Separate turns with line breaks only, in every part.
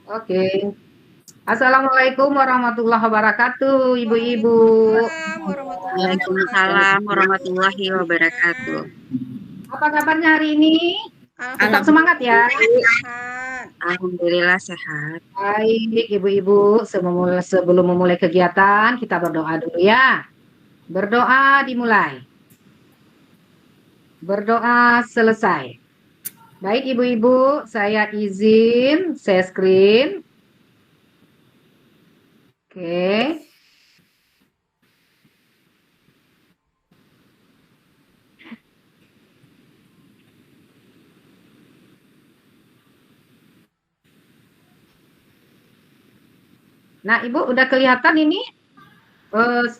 Oke. Assalamualaikum warahmatullahi wabarakatuh, ibu-ibu.
Waalaikumsalam warahmatullahi
Waalaikumsalam
wabarakatuh.
warahmatullahi
Ibu Wina.
wabarakatuh.
Apa kabarnya hari ini? Tetap semangat ya.
Alhamdulillah sehat.
Alhamdulillah sehat.
Baik, ibu-ibu. Sebelum memulai kegiatan, kita berdoa dulu ya. Berdoa dimulai. Berdoa selesai. Baik, ibu-ibu, saya izin share screen. Oke. Nah, Ibu udah kelihatan ini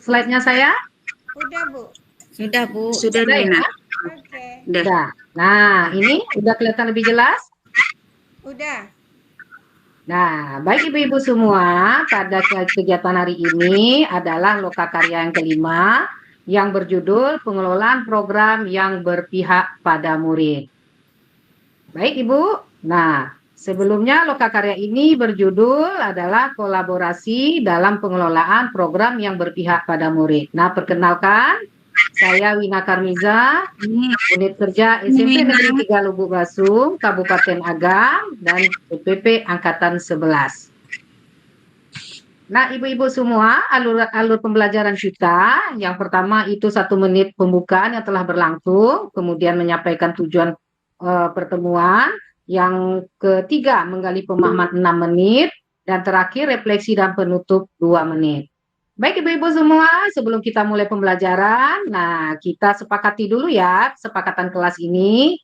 slide-nya saya?
Udah, Bu.
Sudah, Bu. Sudah,
Udah
Wina.
ya?
Oke.
Udah. Nah, ini udah kelihatan lebih jelas?
Udah.
Nah, baik ibu-ibu semua, pada kegiatan hari ini adalah lokakarya yang kelima yang berjudul pengelolaan program yang berpihak pada murid. Baik Ibu, nah sebelumnya lokakarya ini berjudul adalah kolaborasi dalam pengelolaan program yang berpihak pada murid. Nah, perkenalkan, saya Wina Karmiza, unit kerja SMP Negeri 3 Lubuk Basung, Kabupaten Agam, dan PPP Angkatan 11. Nah, ibu-ibu semua, alur pembelajaran kita, yang pertama itu 1 menit pembukaan yang telah berlangsung, kemudian menyampaikan tujuan pertemuan, yang ketiga menggali pemahaman 6 menit, dan terakhir refleksi dan penutup 2 menit. Baik ibu-ibu semua, sebelum kita mulai pembelajaran, nah kita sepakati dulu ya kesepakatan kelas ini.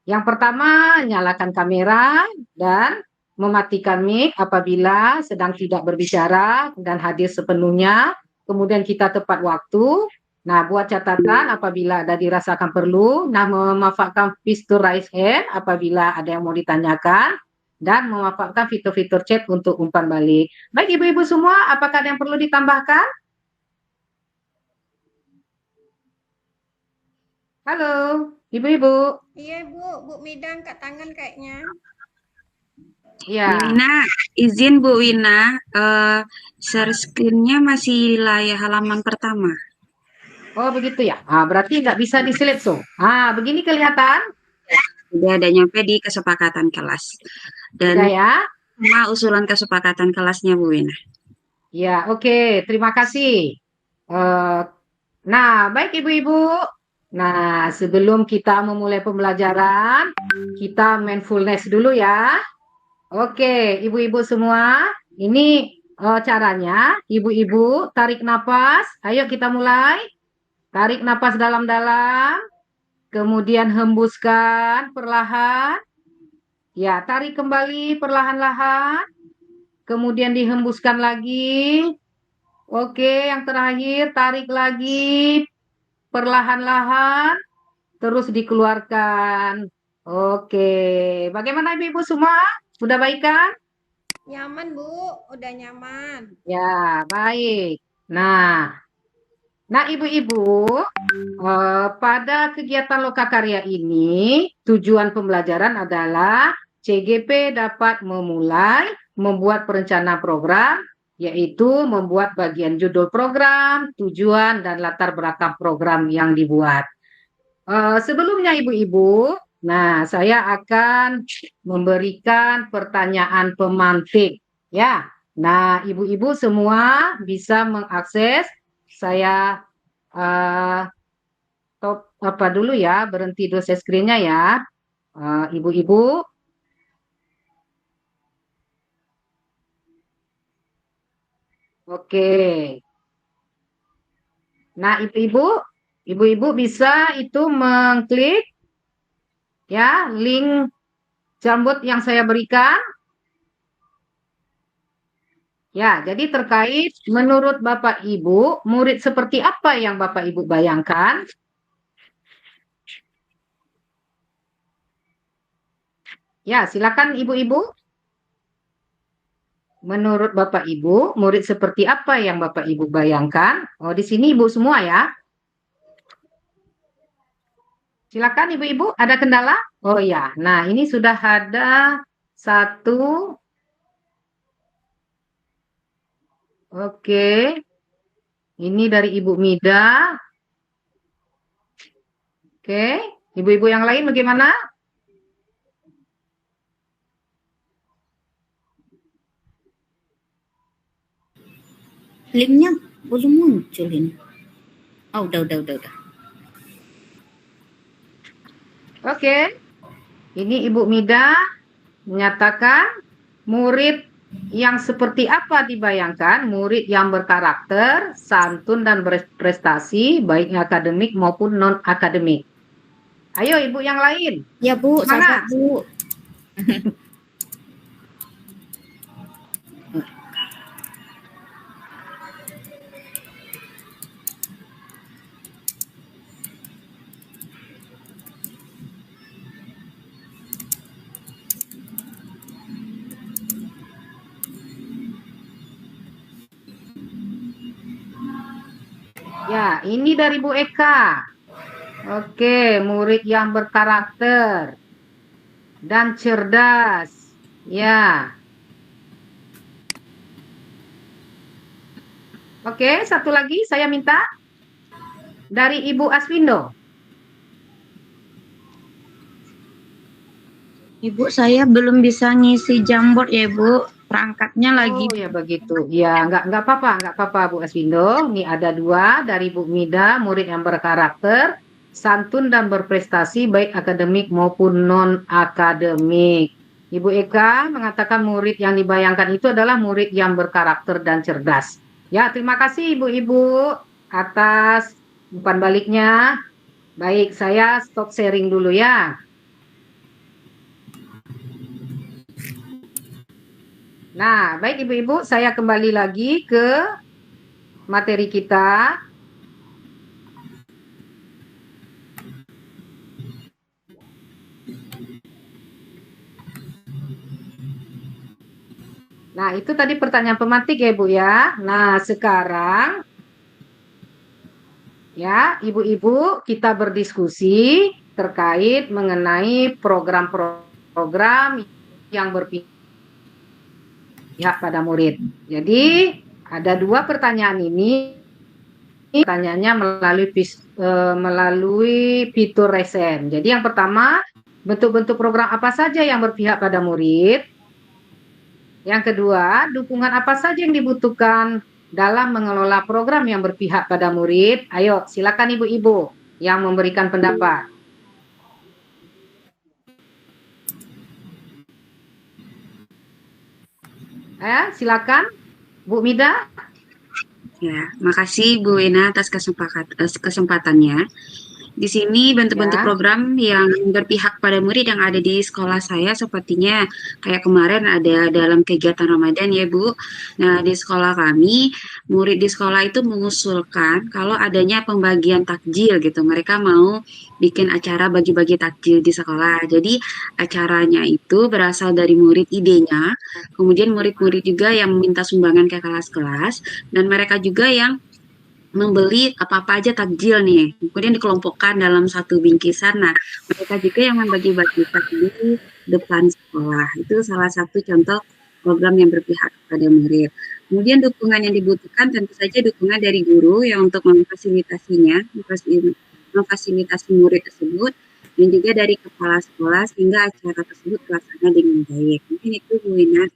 Yang pertama, nyalakan kamera dan mematikan mic apabila sedang tidak berbicara dan hadir sepenuhnya. Kemudian kita tepat waktu. Nah, buat catatan apabila ada dirasakan perlu. Nah, memanfaatkan fitur raise hand apabila ada yang mau ditanyakan. Dan memanfaatkan fitur-fitur chat untuk umpan balik. Baik, ibu-ibu semua, apakah ada yang perlu ditambahkan? Halo, ibu-ibu.
Iya, Bu Mida angkat tangan kayaknya.
Ya.
Wina, izin Bu Wina, share screen-nya masih layar halaman pertama.
Oh begitu ya. Berarti nggak bisa di-select tuh. Begini kelihatan?
Sudah ada nyampe di kesepakatan kelas. Dan
Sudah ya?
usulan kesepakatan kelasnya Bu Wina.
Ya, oke. Terima kasih. Nah, baik ibu-ibu. Nah, sebelum kita memulai pembelajaran, kita mindfulness dulu ya. Oke, ibu-ibu semua, ini caranya. Ibu-ibu tarik napas. Ayo kita mulai. Tarik napas dalam-dalam. Kemudian hembuskan perlahan. Ya, tarik kembali perlahan-lahan. Kemudian dihembuskan lagi. Oke, yang terakhir tarik lagi perlahan-lahan. Terus dikeluarkan. Oke, bagaimana ibu-ibu semua? Sudah baik kan?
Nyaman, Bu. Udah nyaman.
Ya, baik. Nah ibu-ibu, pada kegiatan lokakarya ini, tujuan pembelajaran adalah CGP dapat memulai membuat perencanaan program, yaitu membuat bagian judul program, tujuan, dan latar belakang program yang dibuat. Sebelumnya ibu-ibu, nah saya akan memberikan pertanyaan pemantik, ya. Nah, ibu-ibu semua bisa mengakses. Saya stop apa dulu ya, berhenti dulu share screen-nya ya, ibu-ibu. Oke. Nah, ibu-ibu bisa itu mengklik ya link Jamboot yang saya berikan. Ya, jadi terkait menurut Bapak Ibu, murid seperti apa yang Bapak Ibu bayangkan? Ya, silakan Ibu-ibu. Menurut Bapak Ibu, murid seperti apa yang Bapak Ibu bayangkan? Oh, di sini Ibu semua ya. Silakan Ibu-ibu, ada kendala? Oh ya, nah ini sudah ada satu, Oke, ini dari Ibu Mida. Oke, ibu-ibu yang lain bagaimana?
Linknya belum muncul ini. Oh, udah.
Oke, ini Ibu Mida menyatakan murid yang seperti apa dibayangkan? Murid yang berkarakter, santun, dan berprestasi, baik akademik maupun non-akademik. Ayo Ibu yang lain.
Ya Bu, sabar
Semangat.
Bu.
Ya, ini dari Bu Eka. Oke, murid yang berkarakter dan cerdas. Ya. Oke, satu lagi saya minta dari Ibu Aswindo.
Ibu, saya belum bisa ngisi Jamboard ya, Bu. Perangkatnya lagi.
Oh ya begitu. Ya, nggak apa-apa Bu Aswindo. Ini ada dua dari Bu Mida, murid yang berkarakter, santun dan berprestasi baik akademik maupun non-akademik. Ibu Eka mengatakan murid yang dibayangkan itu adalah murid yang berkarakter dan cerdas. Ya, terima kasih Ibu-ibu atas umpan baliknya. Baik, saya stop sharing dulu ya. Nah, baik Ibu-ibu, saya kembali lagi ke materi kita. Nah, itu tadi pertanyaan pemantik ya, Bu ya. Nah, sekarang ya, Ibu-ibu kita berdiskusi terkait mengenai program-program yang berpihak pada murid. Jadi, ada dua pertanyaan ini. Pertanyaannya melalui fitur resen. Jadi yang pertama, bentuk-bentuk program apa saja yang berpihak pada murid? Yang kedua, dukungan apa saja yang dibutuhkan dalam mengelola program yang berpihak pada murid? Ayo, silakan ibu-ibu yang memberikan pendapat. Silakan, Bu Mida.
Ya, makasih Bu Ina atas kesempatannya. Di sini bentuk-bentuk program yang berpihak pada murid yang ada di sekolah saya sepertinya kayak kemarin ada dalam kegiatan Ramadan ya Bu. Nah, di sekolah kami, murid di sekolah itu mengusulkan kalau adanya pembagian takjil gitu. Mereka mau bikin acara bagi-bagi takjil di sekolah. Jadi acaranya itu berasal dari murid idenya, kemudian murid-murid juga yang meminta sumbangan ke kelas-kelas, dan mereka juga yang membeli apa-apa aja takjil nih, kemudian dikelompokkan dalam satu bingkisan. Nah, mereka juga yang membagi-bagi takjil di depan sekolah. Itu salah satu contoh program yang berpihak kepada murid. Kemudian dukungan yang dibutuhkan tentu saja dukungan dari guru yang untuk memfasilitasinya, memfasilitasi murid tersebut, dan juga dari kepala sekolah sehingga acara tersebut terlaksana dengan baik. Mungkin itu Bu Ina.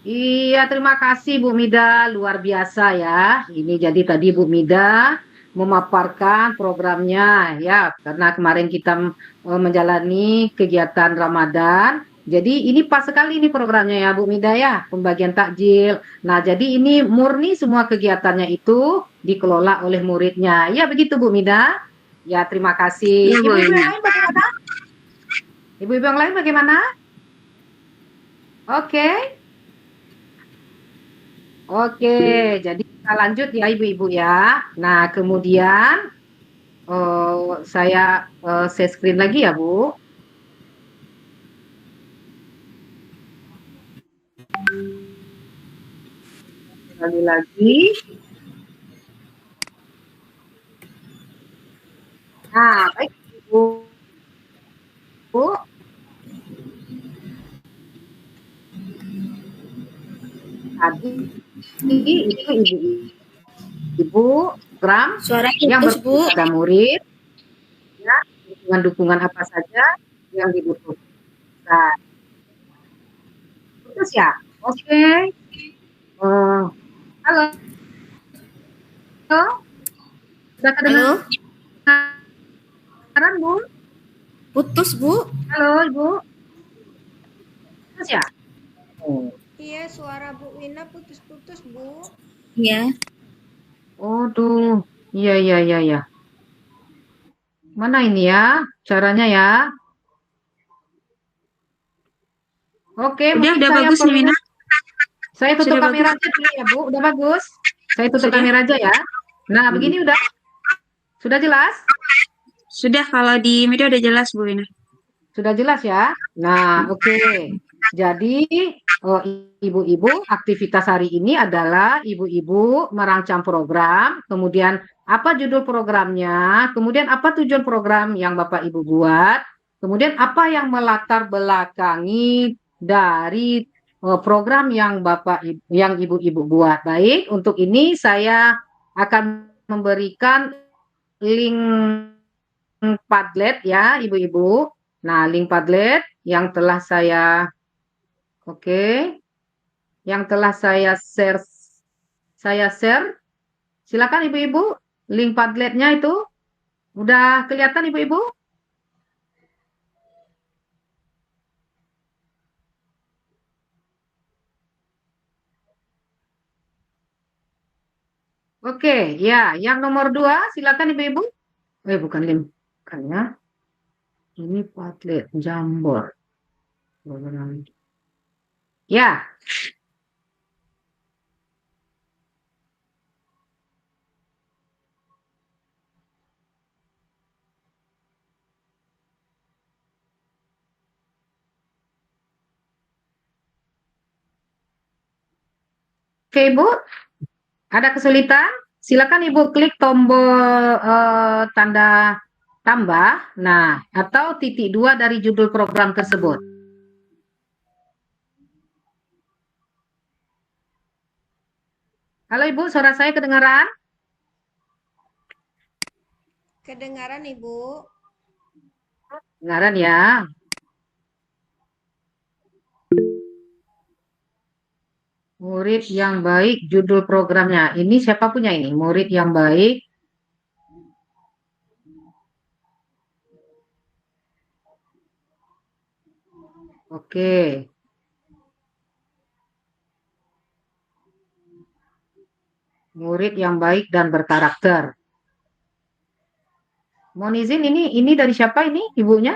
Iya, terima kasih Bu Mida, luar biasa ya. Ini jadi tadi Bu Mida memaparkan programnya ya, karena kemarin kita menjalani kegiatan Ramadan. Jadi ini pas sekali ini programnya ya Bu Mida ya, pembagian takjil. Nah, jadi ini murni semua kegiatannya itu dikelola oleh muridnya. Ya begitu Bu Mida. Ya, terima kasih.
Ya,
Ibu-ibu yang lain bagaimana? Ibu-ibu yang lain bagaimana? Oke. Oke, jadi kita lanjut ya Ibu-ibu ya. Nah, kemudian saya share screen lagi ya Bu. Sekali lagi. Nah, baik Ibu. Tadi itu ibu program
Suara
yang
putus, Bu.
berpihak pada murid, ya, dengan dukungan apa saja yang dibutuhkan. Nah, putus ya? Oke. Halo, sudah
Halo,
kedengaran Bu?
putus, Bu.
Halo Ibu, putus ya?
Iya, suara Bu Wina putus-putus, Bu.
Iya.
Aduh, iya. Mana ini ya caranya ya? Oke,
Udah
mungkin saya
bagus nih,
perlu
Wina.
saya tutup
Sudah
kamera
bagus.
aja dulu ya Bu. Udah bagus. Saya tutup
Sudah.
kamera aja ya. Nah, begini udah. Sudah jelas?
Sudah, kalau di media udah jelas, Bu Wina.
Sudah jelas ya? Nah, oke. Jadi, ibu-ibu, aktivitas hari ini adalah ibu-ibu merancang program, kemudian apa judul programnya, kemudian apa tujuan program yang Bapak Ibu buat, kemudian apa yang melatar belakangi dari program yang yang ibu-ibu buat. Baik, untuk ini saya akan memberikan link Padlet ya, ibu-ibu. Nah, link Padlet yang telah saya yang telah saya share. Silakan ibu-ibu, link Padletnya itu udah kelihatan ibu-ibu? Oke, ya, yang nomor 2 silakan ibu-ibu. Bukan link, kan ya. Ini Padlet Jambor. Ya. Oke, Ibu. Ada kesulitan? Silakan Ibu klik tombol tanda tambah, nah, atau titik 2 dari judul program tersebut. Halo Ibu, suara saya kedengaran?
Kedengaran, Ibu.
Kedengaran ya. Murid yang baik, judul programnya. Ini siapa punya ini? Murid yang baik. Oke. Murid yang baik dan berkarakter. Mohon izin, ini dari siapa ini ibunya?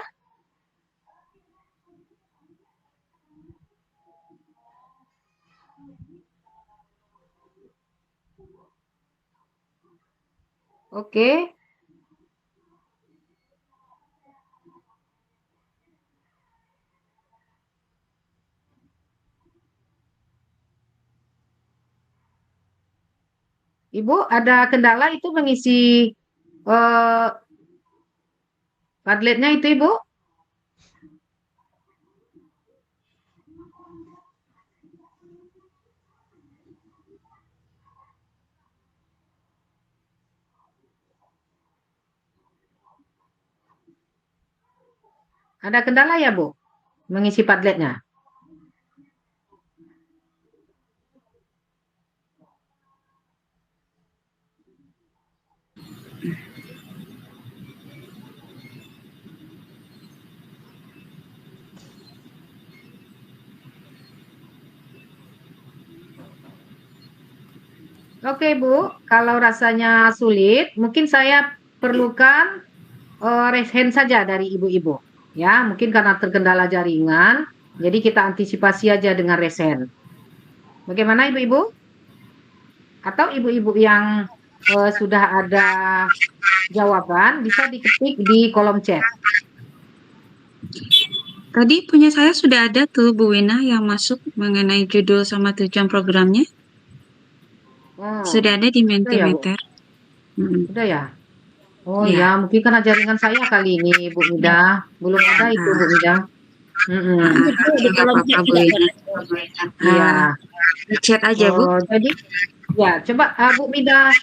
Oke. Ibu ada kendala itu mengisi Padletnya itu Ibu? Ada kendala ya Bu? Mengisi Padletnya? Oke Bu, kalau rasanya sulit, mungkin saya perlukan raise hand saja dari ibu-ibu. Ya, mungkin karena terkendala jaringan, jadi kita antisipasi aja dengan raise hand. Bagaimana ibu-ibu? Atau ibu-ibu yang sudah ada jawaban bisa diketik di kolom chat.
Tadi punya saya sudah ada tuh Bu Wina yang masuk mengenai judul sama tujuan programnya. Sudah ada di Mentimeter.
Udah ya? Oh ya, mungkin karena jaringan saya kali ini Bu Mida. Belum ada itu Bu Mida.
Di kolom chat juga
Iya.
Di chat aja, Bu.
Jadi ya coba Bu Mida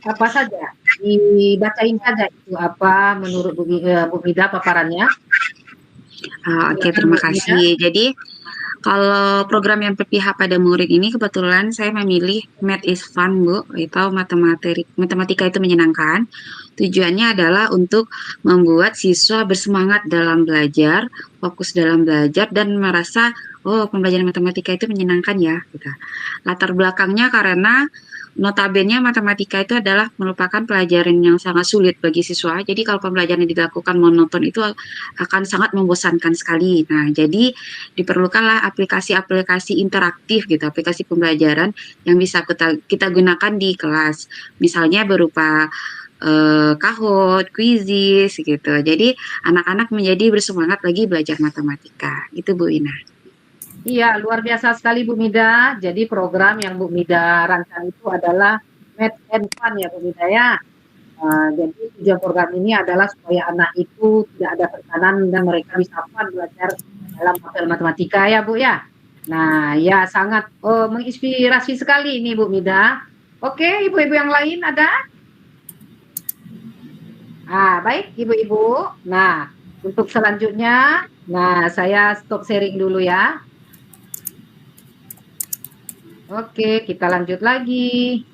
apa saja dibacain saja itu apa menurut Bu Mida paparannya.
Oke, terima kasih. Jadi kalau program yang berpihak pada murid ini kebetulan saya memilih Math is Fun, Bu, atau matematika itu menyenangkan. Tujuannya adalah untuk membuat siswa bersemangat dalam belajar, fokus dalam belajar, dan merasa, oh, pembelajaran matematika itu menyenangkan ya. Gitu. Latar belakangnya karena notabene matematika itu adalah merupakan pelajaran yang sangat sulit bagi siswa. Jadi kalau pembelajaran dilakukan monoton itu akan sangat membosankan sekali. Nah, jadi diperlukanlah aplikasi-aplikasi interaktif gitu, aplikasi pembelajaran yang bisa kita gunakan di kelas. Misalnya berupa Kahoot, Quizizz gitu. Jadi anak-anak menjadi bersemangat lagi belajar matematika. Itu Bu Ina.
Iya, luar biasa sekali Bu Mida. Jadi program yang Bu Mida rancang itu adalah Math and Fun ya Bu Mida ya. Jadi tujuan program ini adalah supaya anak itu tidak ada tekanan dan mereka bisa fun belajar dalam matematika ya Bu ya. Nah ya sangat menginspirasi sekali ini Bu Mida. Oke, ibu-ibu yang lain ada? Baik ibu-ibu. Nah untuk selanjutnya, nah saya stop sharing dulu ya. Oke, kita lanjut lagi.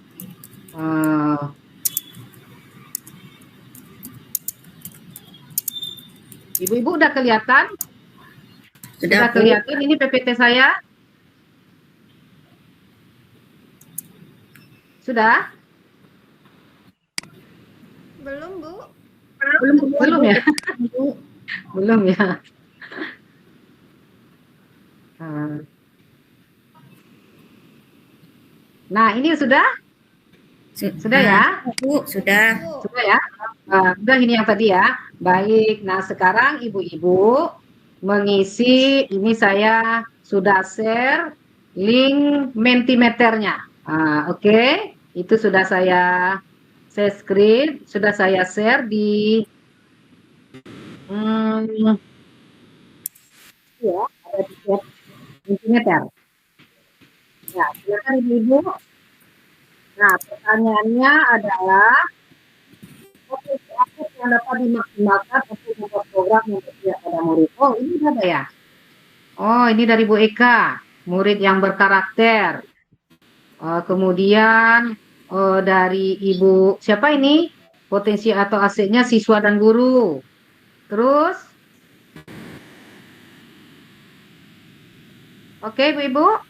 Ibu-ibu udah kelihatan? Sudah kelihatan ini PPT saya? Sudah?
Belum, Bu.
Belum ya? Belum ya? Nah, ini sudah? Sudah ya?
Bu, sudah.
Sudah ya? Sudah ini yang tadi ya. Baik, nah sekarang ibu-ibu mengisi, ini saya sudah share link Mentimeternya. Oke, itu sudah saya screen, sudah saya share di ya, ada di chat Mentimeter. Ya, silakan ibu-ibu. Nah, pertanyaannya adalah potensi apa yang dapat dimaksimalkan untuk membuat program yang berpihak pada murid. Oh, ini ada ya? Oh, ini dari Bu Eka, murid yang berkarakter. Kemudian dari Ibu, siapa ini? Potensi atau asetnya siswa dan guru. Terus? Oke, Ibu-ibu.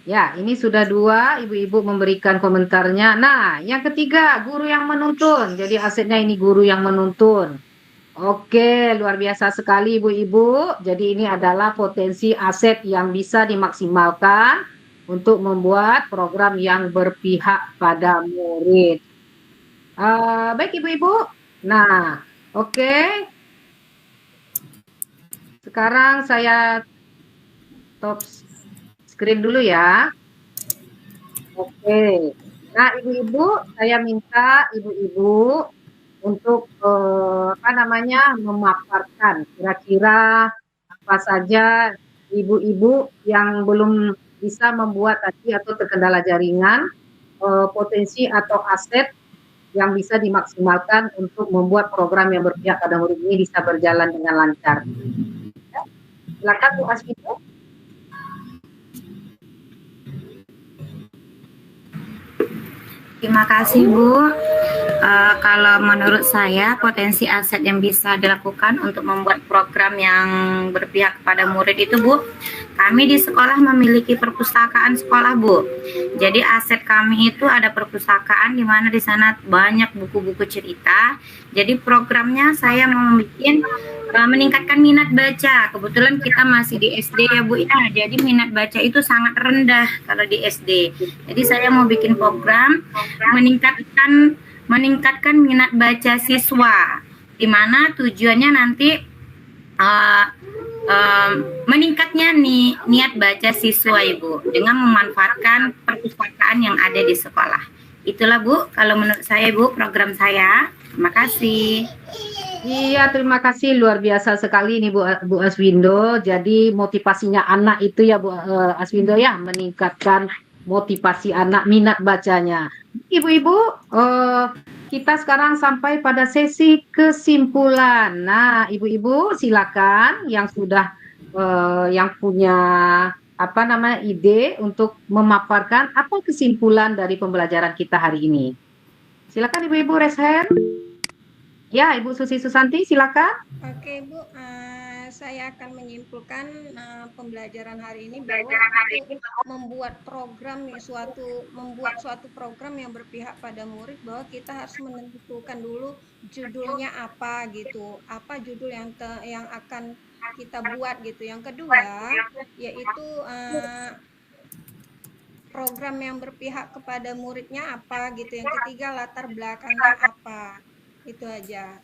Ya, ini sudah dua, ibu-ibu memberikan komentarnya. Nah, yang ketiga, guru yang menuntun. Jadi asetnya ini guru yang menuntun. Oke, luar biasa sekali ibu-ibu. Jadi ini adalah potensi aset yang bisa dimaksimalkan untuk membuat program yang berpihak pada murid. Baik ibu-ibu. Nah, oke. Sekarang saya top screen dulu ya. Oke. Nah, ibu-ibu, saya minta ibu-ibu untuk memaparkan kira-kira apa saja ibu-ibu yang belum bisa membuat tadi atau terkendala jaringan, potensi atau aset yang bisa dimaksimalkan untuk membuat program yang berpihak pada murid ini bisa berjalan dengan lancar. Ya. Silakan Bu Asmito.
Terima kasih Bu. Kalau menurut saya potensi aset yang bisa dilakukan untuk membuat program yang berpihak kepada murid itu Bu, kami di sekolah memiliki perpustakaan sekolah Bu. Jadi aset kami itu ada perpustakaan di mana di sana banyak buku-buku cerita. Jadi programnya saya mau bikin meningkatkan minat baca. Kebetulan kita masih di SD ya Bu ya. Jadi minat baca itu sangat rendah kalau di SD. Jadi saya mau bikin program meningkatkan minat baca siswa, di mana tujuannya nanti meningkatnya niat baca siswa Ibu dengan memanfaatkan perpustakaan yang ada di sekolah. Itulah Bu, kalau menurut saya Bu program saya. Terima kasih.
Iya, terima kasih luar biasa sekali nih Bu Aswindo. Jadi motivasinya anak itu ya Bu Aswindo ya, meningkatkan motivasi anak minat bacanya. Ibu-ibu, kita sekarang sampai pada sesi kesimpulan. Nah, ibu-ibu silakan yang sudah yang punya apa namanya ide untuk memaparkan apa kesimpulan dari pembelajaran kita hari ini. Silakan ibu-ibu raise hand. Ya, Ibu Susi Susanti, silakan.
Oke, Bu. Saya akan menyimpulkan pembelajaran hari ini bahwa untuk membuat suatu program yang berpihak pada murid, bahwa kita harus menentukan dulu judulnya apa gitu. Apa judul yang akan kita buat gitu. Yang kedua, yaitu program yang berpihak kepada muridnya apa gitu. Yang ketiga, latar belakangnya apa. Itu aja.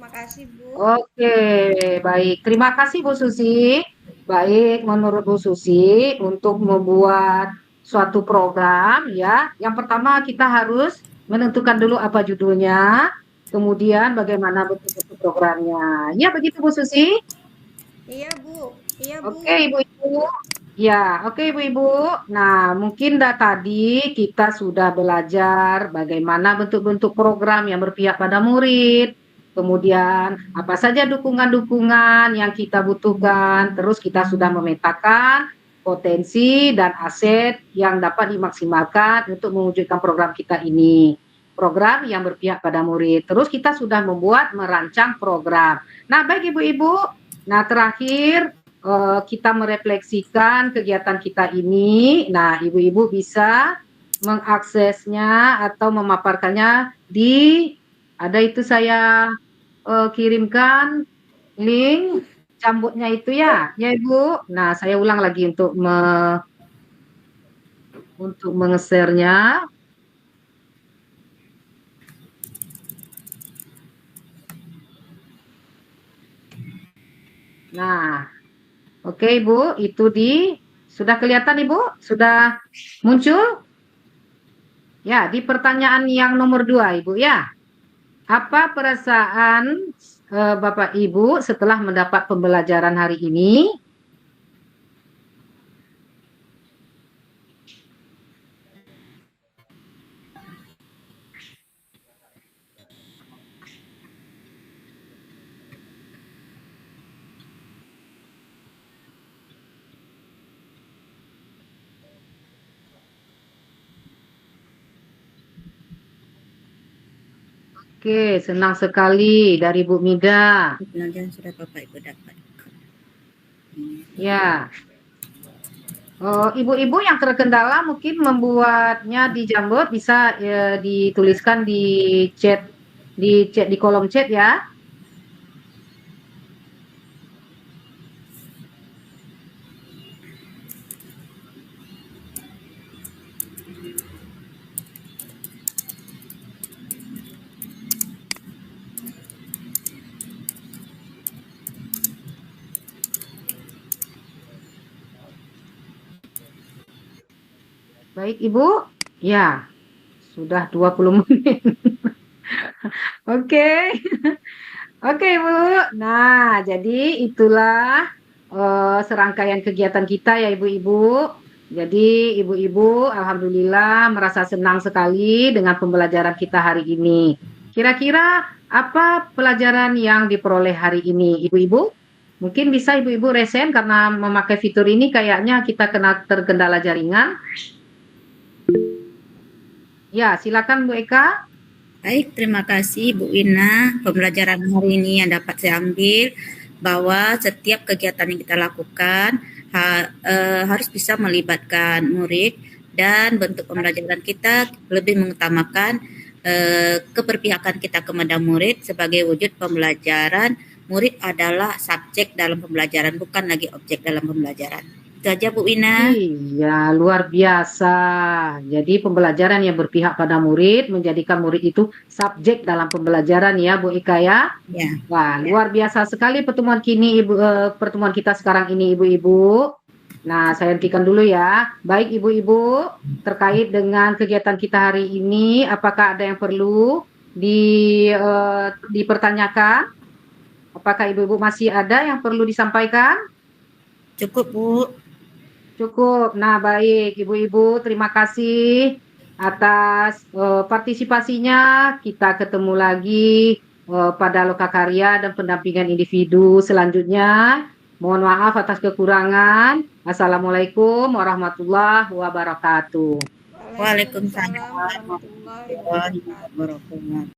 Makasih, Bu.
Oke, baik. Terima kasih Bu Susi. Baik, menurut Bu Susi untuk membuat suatu program ya, yang pertama kita harus menentukan dulu apa judulnya, kemudian bagaimana bentuk programnya. Ya, begitu Bu Susi?
Iya, Bu. Iya, Bu.
Oke, Ibu-ibu. Ya, oke Ibu-ibu. Nah, mungkin tadi kita sudah belajar bagaimana bentuk-bentuk program yang berpihak pada murid, kemudian apa saja dukungan-dukungan yang kita butuhkan, terus kita sudah memetakan potensi dan aset yang dapat dimaksimalkan untuk mewujudkan program kita ini. Program yang berpihak pada murid. Terus kita sudah merancang program. Nah, baik Ibu-ibu. Nah, terakhir kita merefleksikan kegiatan kita ini. Nah, ibu-ibu bisa mengaksesnya atau memaparkannya ada itu saya kirimkan link cambuknya itu ya Ibu. Nah, saya ulang lagi untuk menge-share-nya. Nah, oke Ibu, itu sudah kelihatan Ibu? Sudah muncul? Ya, di pertanyaan yang nomor 2 Ibu ya. Apa perasaan Bapak Ibu setelah mendapat pembelajaran hari ini? Oke, senang sekali dari Bu Mida.
Pembelajaran sudah Bapak Ibu dapat.
Ya. Ibu-ibu yang terkendala mungkin membuatnya di Jamboard bisa dituliskan di kolom chat ya. Baik, Ibu. Ya, sudah 20 menit. Oke. Oke, Bu. Nah, jadi itulah serangkaian kegiatan kita ya, Ibu-ibu. Jadi, Ibu-ibu alhamdulillah merasa senang sekali dengan pembelajaran kita hari ini. Kira-kira apa pelajaran yang diperoleh hari ini, Ibu-ibu? Mungkin bisa Ibu-ibu resen karena memakai fitur ini kayaknya kita terkendala jaringan. Ya, silakan Bu Eka.
Baik, terima kasih Bu Ina. Pembelajaran hari ini yang dapat saya ambil bahwa setiap kegiatan yang kita lakukan harus bisa melibatkan murid dan bentuk pembelajaran kita lebih mengutamakan keberpihakan kita kepada murid sebagai wujud pembelajaran. Murid adalah subjek dalam pembelajaran, bukan lagi objek dalam pembelajaran. Itu aja Bu Ina.
Iya, luar biasa. Jadi pembelajaran yang berpihak pada murid menjadikan murid itu subjek dalam pembelajaran ya Bu Ika ya.
Ya.
Wah, luar biasa sekali pertemuan pertemuan kita sekarang ini Ibu-ibu. Nah, saya hentikan dulu ya. Baik Ibu-ibu, terkait dengan kegiatan kita hari ini, apakah ada yang perlu dipertanyakan? Apakah Ibu-Ibu masih ada yang perlu disampaikan?
Cukup, Bu.
Cukup. Nah, baik Ibu-Ibu, terima kasih atas partisipasinya. Kita ketemu lagi pada Lokakarya dan pendampingan individu selanjutnya. Mohon maaf atas kekurangan. Assalamualaikum warahmatullahi wabarakatuh.
Waalaikumsalam warahmatullahi wabarakatuh.